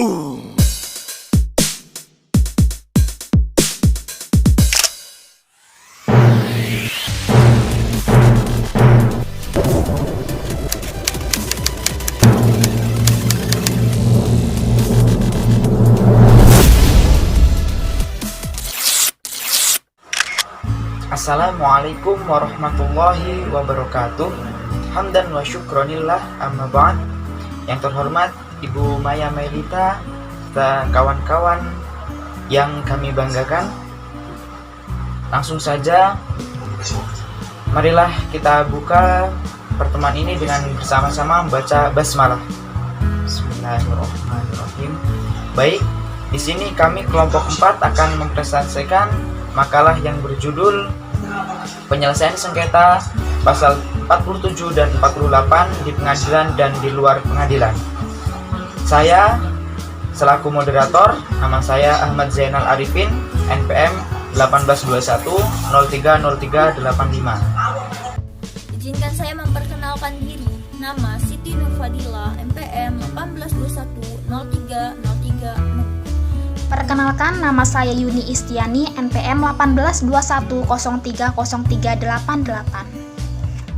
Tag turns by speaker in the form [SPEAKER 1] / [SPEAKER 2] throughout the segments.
[SPEAKER 1] Boom.
[SPEAKER 2] Assalamualaikum warahmatullahi wabarakatuh. Hamdan wa syukronillah, amma ba'd. Yang terhormat Ibu Maya Melita dan kawan-kawan yang kami banggakan, langsung saja marilah kita buka pertemuan ini dengan bersama-sama membaca basmalah. Bismillahirrahmanirrahim. Baik, di sini kami kelompok 4 akan mempresentasikan makalah yang berjudul Penyelesaian Sengketa Pasal 47 dan 48 di Pengadilan dan di Luar Pengadilan. Saya selaku moderator, nama saya Ahmad Zainal Arifin, NPM 1821030385.
[SPEAKER 3] Izinkan saya memperkenalkan diri. Nama Siti Nurfadila, NPM 18210303.
[SPEAKER 4] Perkenalkan, nama saya Yuni Istiani, NPM 1821030388.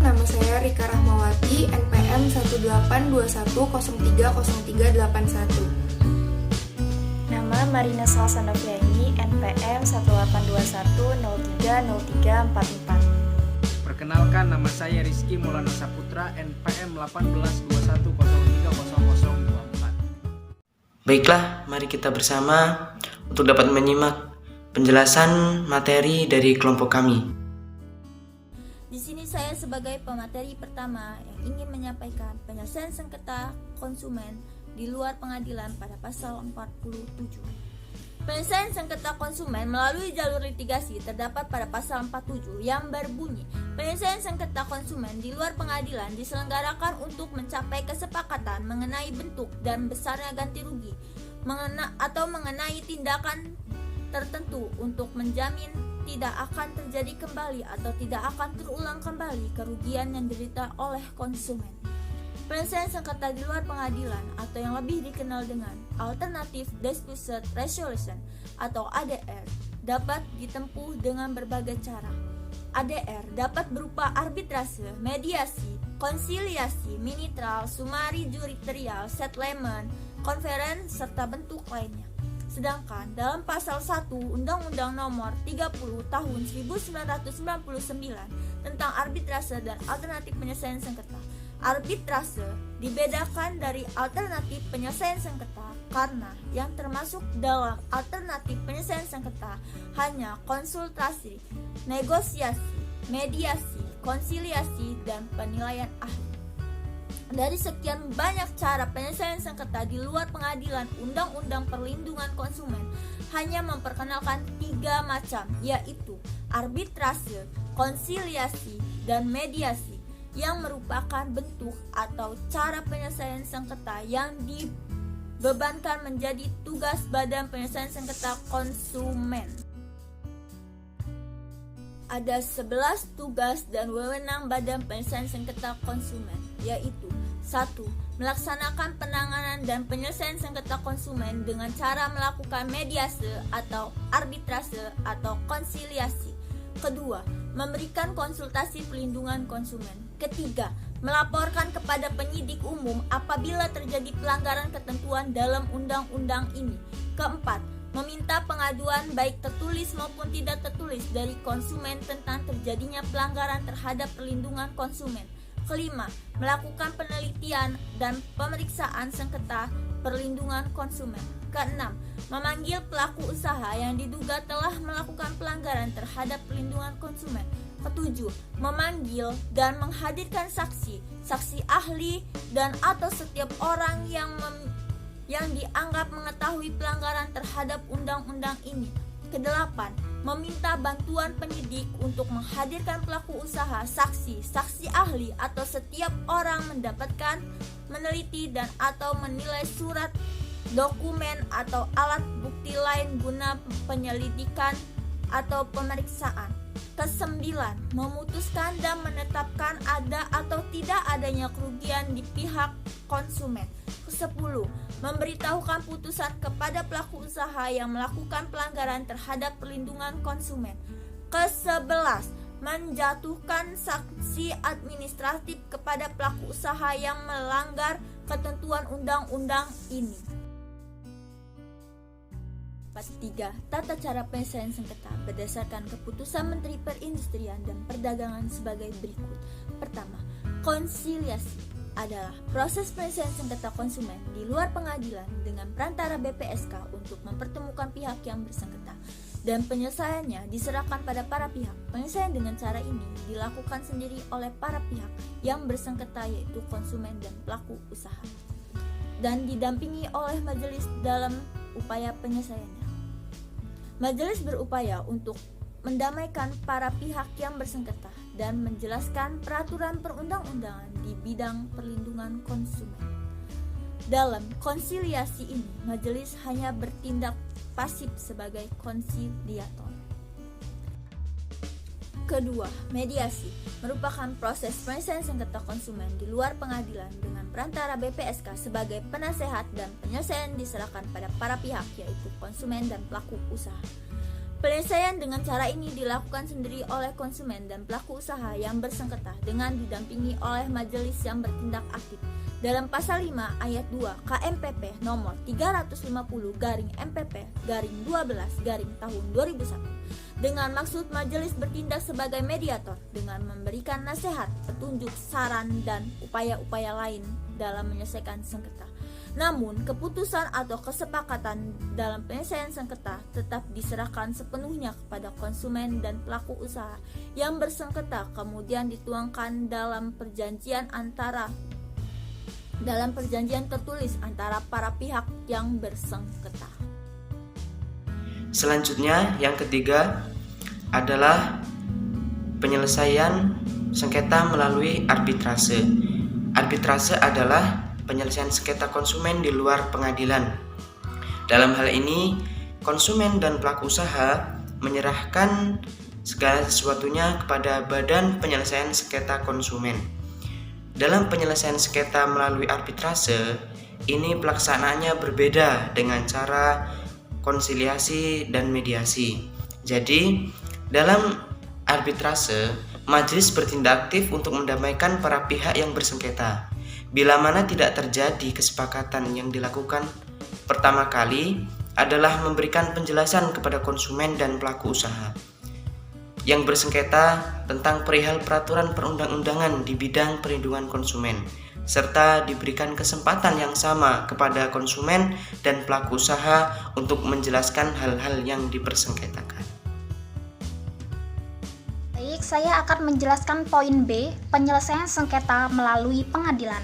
[SPEAKER 5] Nama saya Rika Rahmawati, NPM 1821030381.
[SPEAKER 6] Nama Marina Salsa Noviani, NPM 1821030344.
[SPEAKER 7] Perkenalkan, nama saya Rizky Maulana Saputra, NPM 18210304.
[SPEAKER 2] Baiklah, mari kita bersama untuk dapat menyimak penjelasan materi dari kelompok kami.
[SPEAKER 3] Di sini saya sebagai pemateri pertama yang ingin menyampaikan penyelesaian sengketa konsumen di luar pengadilan pada pasal 47. Penyelesaian sengketa konsumen melalui jalur litigasi terdapat pada pasal 47 yang berbunyi, penyelesaian sengketa konsumen di luar pengadilan diselenggarakan untuk mencapai kesepakatan mengenai bentuk dan besarnya ganti rugi atau mengenai tindakan tertentu untuk menjamin tidak akan terjadi kembali atau tidak akan terulang kembali kerugian yang diderita oleh konsumen. Penyelesaian sengketa di luar pengadilan atau yang lebih dikenal dengan Alternative Dispute Resolution atau ADR dapat ditempuh dengan berbagai cara. ADR dapat berupa arbitrase, mediasi, konsiliasi, minitral, sumari judicial, settlement, conference, serta bentuk lainnya. Sedangkan dalam pasal 1 Undang-Undang Nomor 30 Tahun 1999 tentang arbitrase dan alternatif penyelesaian sengketa, arbitrase dibedakan dari alternatif penyelesaian sengketa karena yang termasuk dalam alternatif penyelesaian sengketa hanya konsultasi, negosiasi, mediasi, konsiliasi, dan penilaian ahli. Dari sekian banyak cara penyelesaian sengketa di luar pengadilan, Undang-Undang Perlindungan Konsumen hanya memperkenalkan 3 macam, yaitu arbitrase, konsiliasi, dan mediasi, yang merupakan bentuk atau cara penyelesaian sengketa yang dibebankan menjadi tugas Badan Penyelesaian Sengketa Konsumen. Ada 11 tugas dan wewenang Badan Penyelesaian Sengketa Konsumen, yaitu 1. Melaksanakan penanganan dan penyelesaian sengketa konsumen dengan cara melakukan mediasi atau arbitrase atau konsiliasi. Kedua, memberikan konsultasi pelindungan konsumen. Ketiga, melaporkan kepada penyidik umum apabila terjadi pelanggaran ketentuan dalam undang-undang ini. Keempat, meminta pengaduan baik tertulis maupun tidak tertulis dari konsumen tentang terjadinya pelanggaran terhadap perlindungan konsumen. Kelima, melakukan penelitian dan pemeriksaan sengketa perlindungan konsumen. Keenam, memanggil pelaku usaha yang diduga telah melakukan pelanggaran terhadap perlindungan konsumen. Ketujuh, memanggil dan menghadirkan saksi, saksi ahli dan atau setiap orang yang dianggap mengetahui pelanggaran terhadap undang-undang ini. Kedelapan, meminta bantuan penyidik untuk menghadirkan pelaku usaha, saksi, saksi ahli atau setiap orang mendapatkan, meneliti dan atau menilai surat, dokumen atau alat bukti lain guna penyelidikan atau pemeriksaan. Kesembilan, memutuskan dan menetapkan ada atau tidak adanya kerugian di pihak konsumen. Kesepuluh, memberitahukan putusan kepada pelaku usaha yang melakukan pelanggaran terhadap perlindungan konsumen. Kesebelas, menjatuhkan sanksi administratif kepada pelaku usaha yang melanggar ketentuan undang-undang ini. 3. Tata cara penyelesaian sengketa berdasarkan keputusan Menteri Perindustrian dan Perdagangan sebagai berikut. Pertama, konsiliasi adalah proses penyelesaian sengketa konsumen di luar pengadilan dengan perantara BPSK untuk mempertemukan pihak yang bersengketa dan penyelesaiannya diserahkan pada para pihak. Penyelesaian dengan cara ini dilakukan sendiri oleh para pihak yang bersengketa yaitu konsumen dan pelaku usaha dan didampingi oleh majelis dalam upaya penyelesaiannya. Majelis berupaya untuk mendamaikan para pihak yang bersengketa dan menjelaskan peraturan perundang-undangan di bidang perlindungan konsumen. Dalam konsiliasi ini, majelis hanya bertindak pasif sebagai konsiliator. Kedua, mediasi merupakan proses penyelesaian sengketa konsumen di luar pengadilan dengan perantara BPSK sebagai penasehat dan penyelesaian diserahkan pada para pihak yaitu konsumen dan pelaku usaha. Penyelesaian dengan cara ini dilakukan sendiri oleh konsumen dan pelaku usaha yang bersengketa dengan didampingi oleh majelis yang bertindak aktif. Dalam pasal 5 ayat 2 KMPP nomor 350/MPP/12/tahun 2001 dengan maksud majelis bertindak sebagai mediator dengan memberikan nasihat, petunjuk, saran, dan upaya-upaya lain dalam menyelesaikan sengketa. Namun, keputusan atau kesepakatan dalam penyelesaian sengketa tetap diserahkan sepenuhnya kepada konsumen dan pelaku usaha yang bersengketa, kemudian dituangkan dalam perjanjian tertulis antara para pihak yang bersengketa.
[SPEAKER 2] Selanjutnya, yang ketiga adalah penyelesaian sengketa melalui arbitrase. Arbitrase adalah penyelesaian sengketa konsumen di luar pengadilan. Dalam hal ini, konsumen dan pelaku usaha menyerahkan segala sesuatunya kepada Badan Penyelesaian Sengketa Konsumen. Dalam penyelesaian sengketa melalui arbitrase, ini pelaksanaannya berbeda dengan cara konsiliasi dan mediasi. Jadi, dalam arbitrase, majelis bertindak aktif untuk mendamaikan para pihak yang bersengketa. Bila mana tidak terjadi kesepakatan, yang dilakukan pertama kali adalah memberikan penjelasan kepada konsumen dan pelaku usaha yang bersengketa tentang perihal peraturan perundang-undangan di bidang perlindungan konsumen, serta diberikan kesempatan yang sama kepada konsumen dan pelaku usaha untuk menjelaskan hal-hal yang dipersengketakan.
[SPEAKER 4] Baik, saya akan menjelaskan poin B, penyelesaian sengketa melalui pengadilan.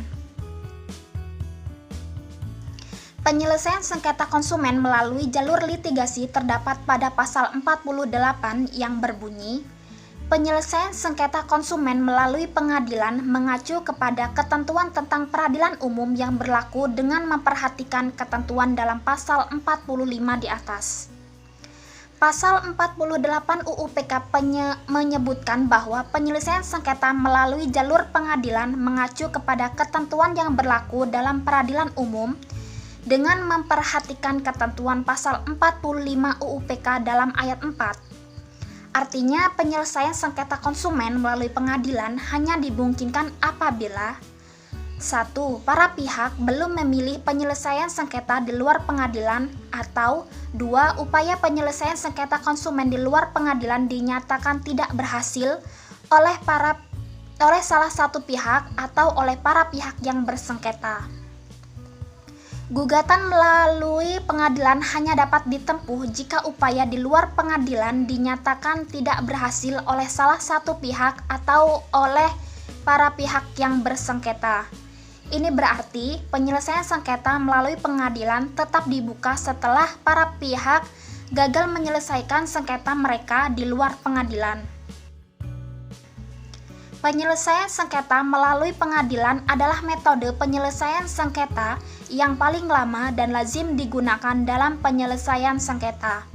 [SPEAKER 4] Penyelesaian sengketa konsumen melalui jalur litigasi terdapat pada pasal 48 yang berbunyi, penyelesaian sengketa konsumen melalui pengadilan mengacu kepada ketentuan tentang peradilan umum yang berlaku dengan memperhatikan ketentuan dalam pasal 45 di atas. Pasal 48 UU PK menyebutkan bahwa penyelesaian sengketa melalui jalur pengadilan mengacu kepada ketentuan yang berlaku dalam peradilan umum dengan memperhatikan ketentuan pasal 45 UU PK dalam ayat 4. Artinya, penyelesaian sengketa konsumen melalui pengadilan hanya dimungkinkan apabila 1. Para pihak belum memilih penyelesaian sengketa di luar pengadilan, atau 2. Upaya penyelesaian sengketa konsumen di luar pengadilan dinyatakan tidak berhasil oleh salah satu pihak atau oleh para pihak yang bersengketa. Gugatan melalui pengadilan hanya dapat ditempuh jika upaya di luar pengadilan dinyatakan tidak berhasil oleh salah satu pihak atau oleh para pihak yang bersengketa. Ini berarti penyelesaian sengketa melalui pengadilan tetap dibuka setelah para pihak gagal menyelesaikan sengketa mereka di luar pengadilan. Penyelesaian sengketa melalui pengadilan adalah metode penyelesaian sengketa yang paling lama dan lazim digunakan dalam penyelesaian sengketa.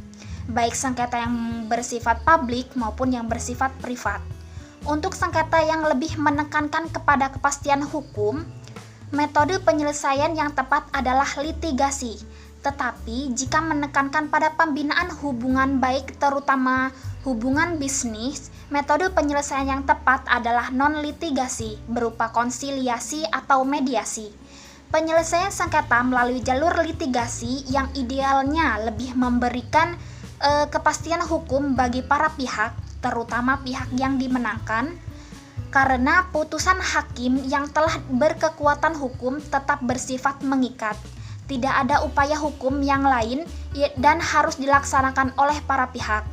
[SPEAKER 4] baik sengketa yang bersifat publik maupun yang bersifat privat. Untuk sengketa yang lebih menekankan kepada kepastian hukum, metode penyelesaian yang tepat adalah litigasi. Tetapi jika menekankan pada pembinaan hubungan baik terutama hubungan bisnis, metode penyelesaian yang tepat adalah non-litigasi berupa konsiliasi atau mediasi. Penyelesaian sengketa melalui jalur litigasi yang idealnya lebih memberikan kepastian hukum bagi para pihak, terutama pihak yang dimenangkan, karena putusan hakim yang telah berkekuatan hukum tetap bersifat mengikat. Tidak ada upaya hukum yang lain dan harus dilaksanakan oleh para pihak.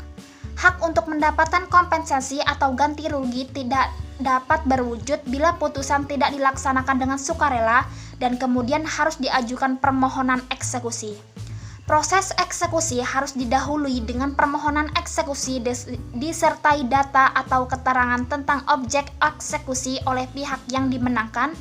[SPEAKER 4] Hak untuk mendapatkan kompensasi atau ganti rugi tidak dapat berwujud bila putusan tidak dilaksanakan dengan sukarela dan kemudian harus diajukan permohonan eksekusi. Proses eksekusi harus didahului dengan permohonan eksekusi disertai data atau keterangan tentang objek eksekusi oleh pihak yang dimenangkan,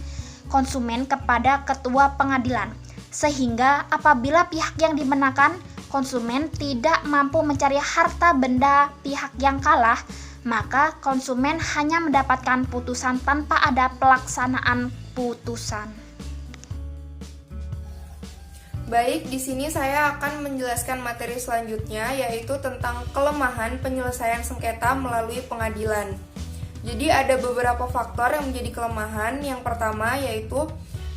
[SPEAKER 4] konsumen kepada ketua pengadilan. Sehingga apabila pihak yang dimenangkan, konsumen tidak mampu mencari harta benda pihak yang kalah, maka konsumen hanya mendapatkan putusan tanpa ada pelaksanaan putusan.
[SPEAKER 5] Baik, di sini saya akan menjelaskan materi selanjutnya, yaitu tentang kelemahan penyelesaian sengketa melalui pengadilan. Jadi ada beberapa faktor yang menjadi kelemahan. Yang pertama yaitu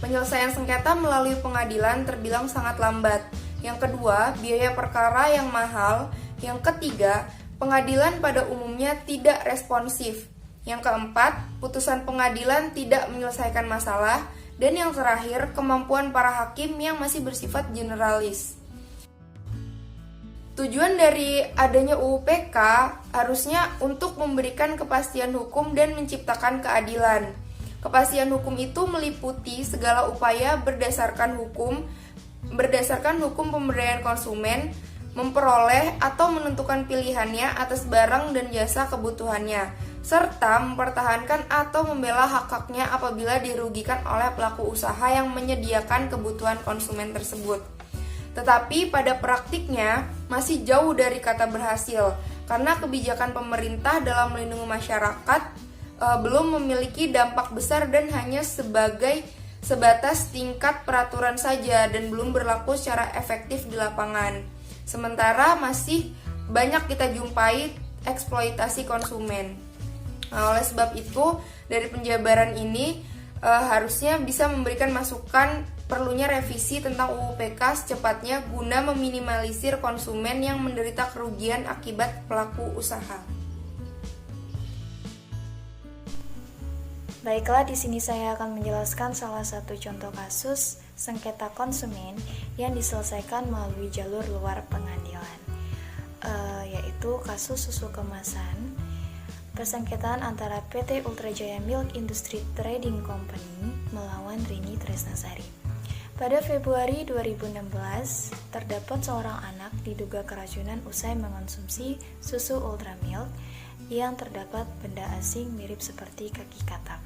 [SPEAKER 5] penyelesaian sengketa melalui pengadilan terbilang sangat lambat. Yang kedua, biaya perkara yang mahal. Yang ketiga, pengadilan pada umumnya tidak responsif. Yang keempat, putusan pengadilan tidak menyelesaikan masalah. Dan yang terakhir, kemampuan para hakim yang masih bersifat generalis. Tujuan dari adanya UU PK harusnya untuk memberikan kepastian hukum dan menciptakan keadilan. Kepastian hukum itu meliputi segala upaya berdasarkan hukum pemberdayaan konsumen, memperoleh atau menentukan pilihannya atas barang dan jasa kebutuhannya, serta mempertahankan atau membela hak-haknya apabila dirugikan oleh pelaku usaha yang menyediakan kebutuhan konsumen tersebut. Tetapi pada praktiknya masih jauh dari kata berhasil, karena kebijakan pemerintah dalam melindungi masyarakat belum memiliki dampak besar dan hanya sebatas tingkat peraturan saja dan belum berlaku secara efektif di lapangan. Sementara masih banyak kita jumpai eksploitasi konsumen. Nah, oleh sebab itu, dari penjabaran ini harusnya bisa memberikan masukan perlunya revisi tentang UU PK secepatnya guna meminimalisir konsumen yang menderita kerugian akibat pelaku usaha.
[SPEAKER 6] Baiklah, di sini saya akan menjelaskan salah satu contoh kasus sengketa konsumen yang diselesaikan melalui jalur luar pengadilan, yaitu kasus susu kemasan. Persengketaan antara PT Ultra Jaya Milk Industry Trading Company melawan Rini Tresnasari. Pada Februari 2016, terdapat seorang anak diduga keracunan usai mengonsumsi susu Ultra Milk yang terdapat benda asing mirip seperti kaki katak.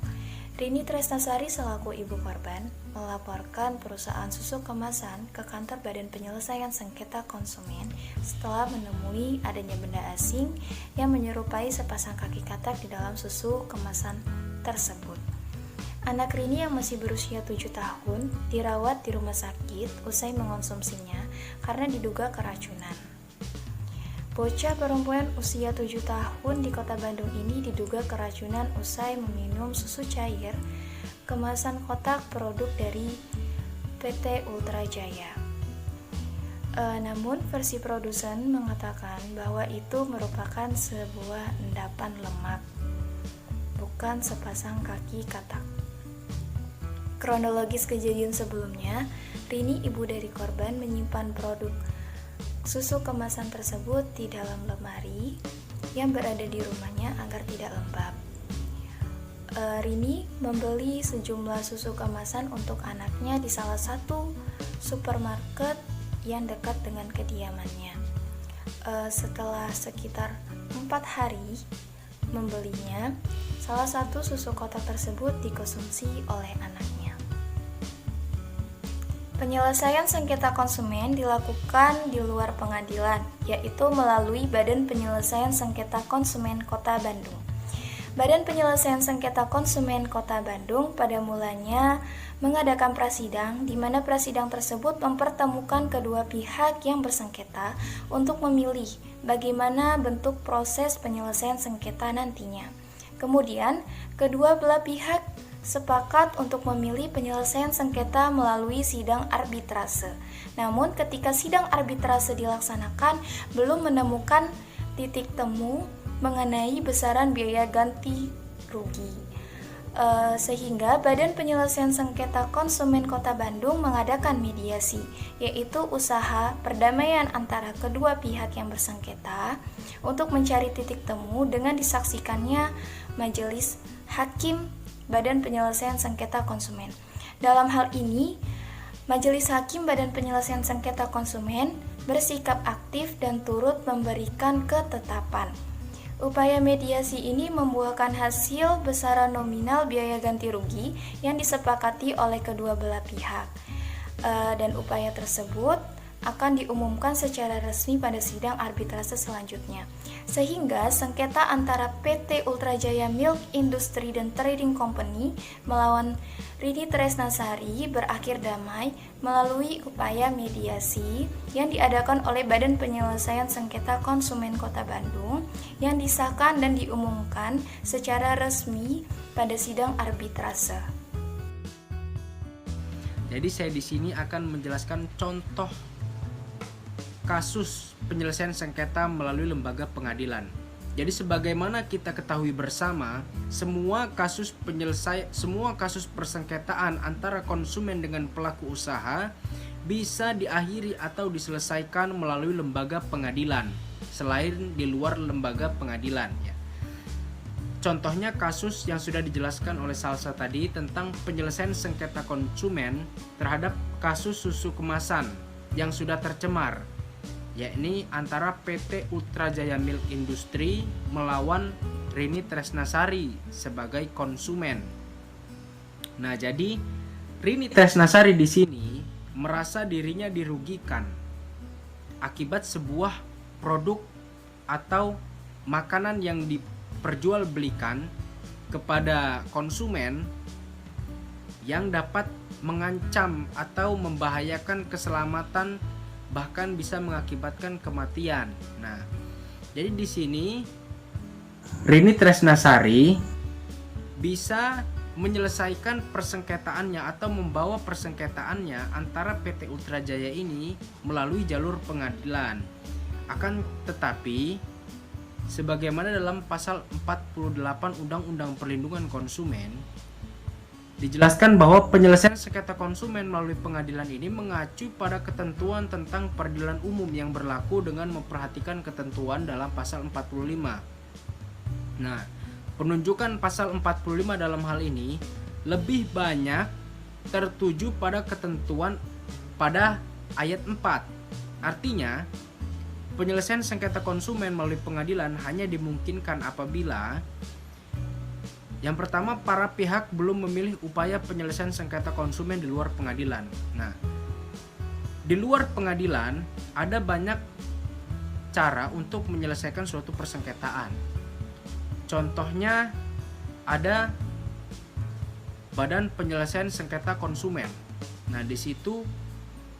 [SPEAKER 6] Rini Tresnasari selaku ibu korban melaporkan perusahaan susu kemasan ke kantor Badan Penyelesaian Sengketa Konsumen setelah menemui adanya benda asing yang menyerupai sepasang kaki katak di dalam susu kemasan tersebut. Anak Rini yang masih berusia 7 tahun dirawat di rumah sakit usai mengonsumsinya karena diduga keracunan. Bocah perempuan usia 7 tahun di kota Bandung ini diduga keracunan usai meminum susu cair kemasan kotak produk dari PT Ultra Jaya. Namun versi produsen mengatakan bahwa itu merupakan sebuah endapan lemak, bukan sepasang kaki katak. Kronologis kejadian sebelumnya, Rini, ibu dari korban, menyimpan produk susu kemasan tersebut di dalam lemari yang berada di rumahnya agar tidak lembab. Rini membeli sejumlah susu kemasan untuk anaknya di salah satu supermarket yang dekat dengan kediamannya. Setelah sekitar 4 hari membelinya, salah satu susu kotak tersebut dikonsumsi oleh anaknya. Penyelesaian sengketa konsumen dilakukan di luar pengadilan, yaitu melalui Badan Penyelesaian Sengketa Konsumen Kota Bandung. Badan Penyelesaian Sengketa Konsumen Kota Bandung pada mulanya mengadakan prasidang, di mana prasidang tersebut mempertemukan kedua pihak yang bersengketa untuk memilih bagaimana bentuk proses penyelesaian sengketa nantinya. Kemudian, kedua belah pihak sepakat untuk memilih penyelesaian sengketa melalui sidang arbitrase. Namun, ketika sidang arbitrase dilaksanakan, belum menemukan titik temu mengenai besaran biaya ganti rugi. Sehingga Badan Penyelesaian Sengketa Konsumen Kota Bandung mengadakan mediasi, yaitu usaha perdamaian antara kedua pihak yang bersengketa untuk mencari titik temu dengan disaksikannya Majelis Hakim Badan Penyelesaian Sengketa Konsumen. Dalam hal ini, Majelis Hakim Badan Penyelesaian Sengketa Konsumen bersikap aktif dan turut memberikan ketetapan. Upaya mediasi ini membuahkan hasil besaran nominal biaya ganti rugi yang disepakati oleh kedua belah pihak. Dan upaya tersebut akan diumumkan secara resmi pada sidang arbitrase selanjutnya. Sehingga sengketa antara PT Ultrajaya Milk Industry dan Trading Company melawan Rini Tresnasari berakhir damai melalui upaya mediasi yang diadakan oleh Badan Penyelesaian Sengketa Konsumen Kota Bandung yang disahkan dan diumumkan secara resmi pada sidang arbitrase.
[SPEAKER 7] Jadi saya di sini akan menjelaskan contoh kasus penyelesaian sengketa melalui lembaga pengadilan. Jadi sebagaimana kita ketahui bersama, semua kasus persengketaan antara konsumen dengan pelaku usaha bisa diakhiri atau diselesaikan melalui lembaga pengadilan, selain di luar lembaga pengadilan ya. Contohnya kasus yang sudah dijelaskan oleh Salsa tadi tentang penyelesaian sengketa konsumen terhadap kasus susu kemasan yang sudah tercemar, yakni antara PT Ultrajaya Milk Industry melawan Rini Tresnasari sebagai konsumen. Nah, jadi Rini Tresnasari di sini merasa dirinya dirugikan akibat sebuah produk atau makanan yang diperjualbelikan kepada konsumen yang dapat mengancam atau membahayakan keselamatan, bahkan bisa mengakibatkan kematian. Nah, jadi di sini Rini Tresnasari bisa menyelesaikan persengketaannya atau membawa persengketaannya antara PT Ultrajaya ini melalui jalur pengadilan. Akan tetapi, sebagaimana dalam pasal 48 Undang-Undang Perlindungan Konsumen, dijelaskan bahwa penyelesaian sengketa konsumen melalui pengadilan ini mengacu pada ketentuan tentang peradilan umum yang berlaku dengan memperhatikan ketentuan dalam pasal 45. Nah, penunjukan pasal 45 dalam hal ini lebih banyak tertuju pada ketentuan pada ayat 4. Artinya, penyelesaian sengketa konsumen melalui pengadilan hanya dimungkinkan apabila yang pertama, para pihak belum memilih upaya penyelesaian sengketa konsumen di luar pengadilan. Nah, di luar pengadilan ada banyak cara untuk menyelesaikan suatu persengketaan. Contohnya ada Badan Penyelesaian Sengketa Konsumen. Nah, di situ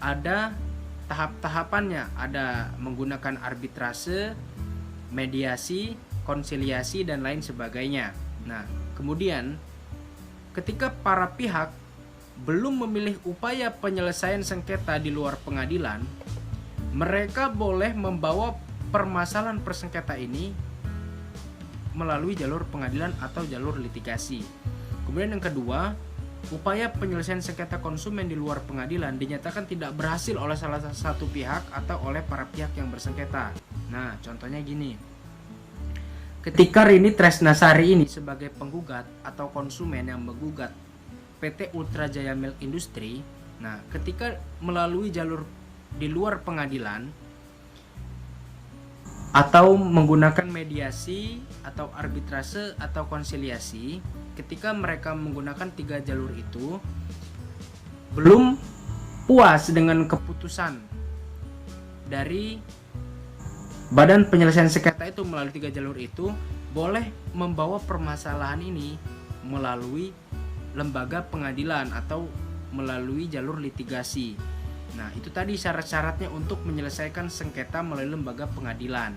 [SPEAKER 7] ada tahap-tahapannya, ada menggunakan arbitrase, mediasi, konsiliasi, dan lain sebagainya. Nah, kemudian ketika para pihak belum memilih upaya penyelesaian sengketa di luar pengadilan, mereka boleh membawa permasalahan persengketa ini melalui jalur pengadilan atau jalur litigasi. Kemudian yang kedua, upaya penyelesaian sengketa konsumen di luar pengadilan dinyatakan tidak berhasil oleh salah satu pihak atau oleh para pihak yang bersengketa. Nah, contohnya gini. Ketika Rini Tresnasari ini sebagai penggugat atau konsumen yang menggugat PT Ultrajaya Milk Industry, nah ketika melalui jalur di luar pengadilan atau menggunakan mediasi atau arbitrase atau konsiliasi, ketika mereka menggunakan 3 jalur itu belum puas dengan keputusan dari badan penyelesaian sengketa itu melalui 3 jalur itu, boleh membawa permasalahan ini melalui lembaga pengadilan atau melalui jalur litigasi. Nah, itu tadi syarat-syaratnya untuk menyelesaikan sengketa melalui lembaga pengadilan.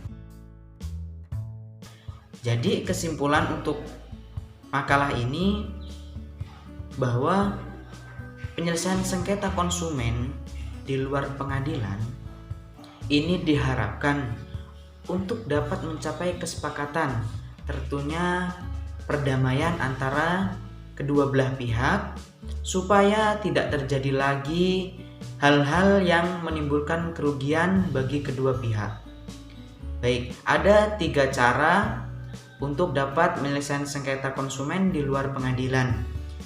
[SPEAKER 2] Jadi kesimpulan untuk makalah ini bahwa penyelesaian sengketa konsumen di luar pengadilan ini diharapkan untuk dapat mencapai kesepakatan, tentunya perdamaian antara kedua belah pihak, supaya tidak terjadi lagi hal-hal yang menimbulkan kerugian bagi kedua pihak. Baik, ada 3 cara untuk dapat menyelesaikan sengketa konsumen di luar pengadilan,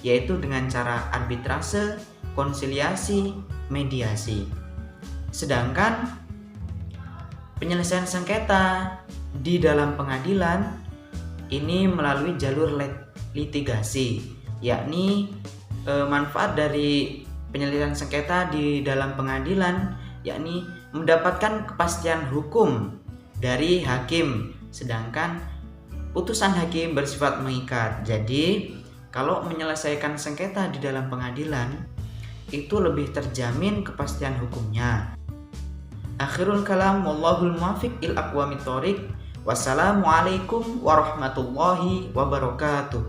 [SPEAKER 2] yaitu dengan cara arbitrase, konsiliasi, mediasi. Sedangkan penyelesaian sengketa di dalam pengadilan ini melalui jalur litigasi, yakni manfaat dari penyelesaian sengketa di dalam pengadilan yakni mendapatkan kepastian hukum dari hakim, sedangkan putusan hakim bersifat mengikat. Jadi kalau menyelesaikan sengketa di dalam pengadilan itu lebih terjamin kepastian hukumnya. Akhirul kalam, wallahul muwaffiq il aqwamit thoriq. Wassalamualaikum warahmatullahi wabarakatuh.